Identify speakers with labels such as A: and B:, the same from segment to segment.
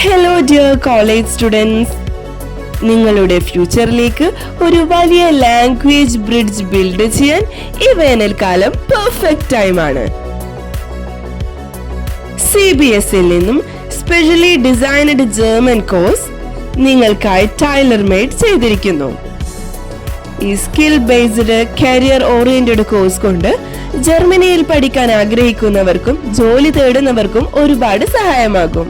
A: Hello dear college students, നിങ്ങളുടെ ഫ്യൂച്ചറിലേക്ക് ഒരു വലിയ ലാംഗ്വേജ് ബ്രിഡ്ജ് ബിൽഡ് ചെയ്യാൻ ഈ വേനൽക്കാലം പെർഫെക്റ്റ് ടൈമാണ്. CBSE നിന്നും സ്പെഷ്യലി ഡിസൈൻഡ് ജർമ്മൻ കോഴ്സ് നിങ്ങൾക്കായി ടൈലർ മെയ്ഡ് ചെയ്തിരിക്കുന്നു. ഈ skill based career oriented course കൊണ്ട് ജർമ്മനിയിൽ പഠിക്കാൻ ആഗ്രഹിക്കുന്നവർക്കും ജോലി തേടുന്നവർക്കും ഒരുപാട് സഹായമാകും.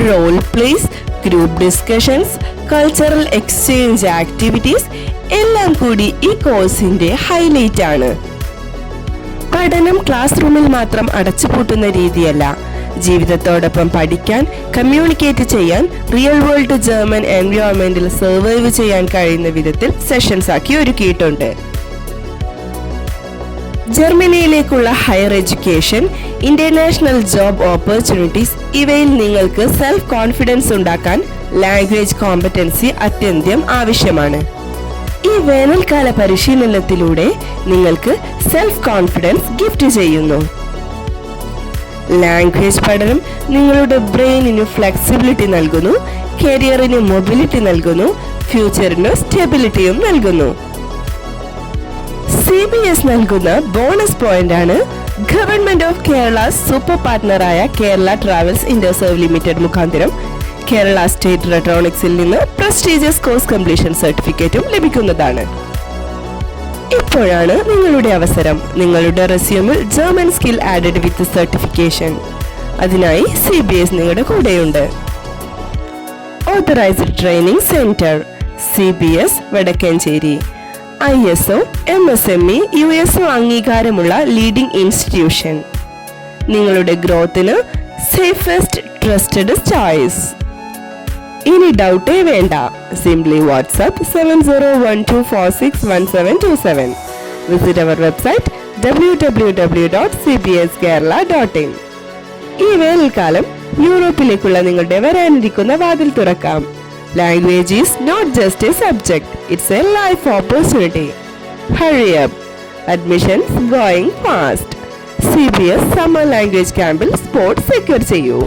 A: Role plays, group discussions, cultural exchange activities എല്ലാം കൂടി ഈ കോഴ്സിന്റെ ഹൈലൈറ്റ് ആണ്. പഠനം ക്ലാസ് റൂമിൽ മാത്രം അടച്ചുപൂട്ടുന്ന രീതിയല്ല, ജീവിതത്തോടൊപ്പം പഠിക്കാൻ, കമ്മ്യൂണിക്കേറ്റ് ചെയ്യാൻ, റിയൽ വേൾഡ് ജർമ്മൻ എൻവയോൺമെന്റിൽ സർവൈവ് ചെയ്യാൻ കഴിയുന്ന വിധത്തിൽ സെഷൻസ് ആക്കി ഒരുക്കിയിട്ടുണ്ട്. ജർമ്മനിയിലേക്കുള്ള higher education, international job opportunities ഇവയിൽ നിങ്ങൾക്ക് സെൽഫ് കോൺഫിഡൻസ് ഉണ്ടാക്കാൻ ലാംഗ്വേജ് കോമ്പറ്റൻസി അത്യന്തം ആവശ്യമാണ്. ഈ വേനൽക്കാല പരിശീലനത്തിലൂടെ നിങ്ങൾക്ക് സെൽഫ് കോൺഫിഡൻസ് ഗിഫ്റ്റ് ചെയ്യുന്നു. ലാംഗ്വേജ് പഠനം നിങ്ങളുടെ ബ്രെയിനിന് ഫ്ലെക്സിബിലിറ്റി നൽകുന്നു, കരിയറിന് മൊബിലിറ്റി നൽകുന്നു, ഫ്യൂച്ചറിന് സ്റ്റെബിലിറ്റിയും നൽകുന്നു. CBS നൽകുന്ന ബോണസ് പോയിന്റ് ആണ് ഗവൺമെന്റ് ഓഫ് കേരള സൂപ്പർ പാർട്ട്ണറായ കേരള ട്രാവൽസ് ഇന്റർസർവ് ലിമിറ്റഡ് മുഖാന്തരം കേരള സ്റ്റേറ്റ് റെട്രോണിക്സിൽ നിന്ന് പ്രസ്റ്റീജിയസ് കോഴ്സ് കംപ്ലീഷൻ സർട്ടിഫിക്കറ്റും ലഭിക്കുന്നതാണ്. ഇപ്പോഴാണ് നിങ്ങളുടെ അവസരം. നിങ്ങളുടെ റെസ്യൂമിൽ German skill added with certification. അതിനായി CBS നിങ്ങളുടെ കൂടെയുണ്ട്. Authorised training centre CBS Vadakkanchery. ISO, MSME, USO അംഗീകാരമുള്ള ലീഡിംഗ് ഇൻസ്റ്റിറ്റ്യൂഷൻ. നിങ്ങളുടെ ഗ്രോത്തിന് സേഫസ്റ്റ് ട്രസ്റ്റഡ് ചോയ്സ്. ഇനി ഡൗട്ടേ വേണ്ട. Simply WhatsApp 7012461727. Visit our website www.cbskerala.in. ഈ വേനൽക്കാലം യൂറോപ്പിലേക്കുള്ള നിങ്ങളുടെ വരാനിരിക്കുന്ന വാതിൽ തുറക്കാം. Language is not just a subject, it's a life opportunity. Hurry up. Admissions going fast. CBS Summer Language Campil spot secure cheyu.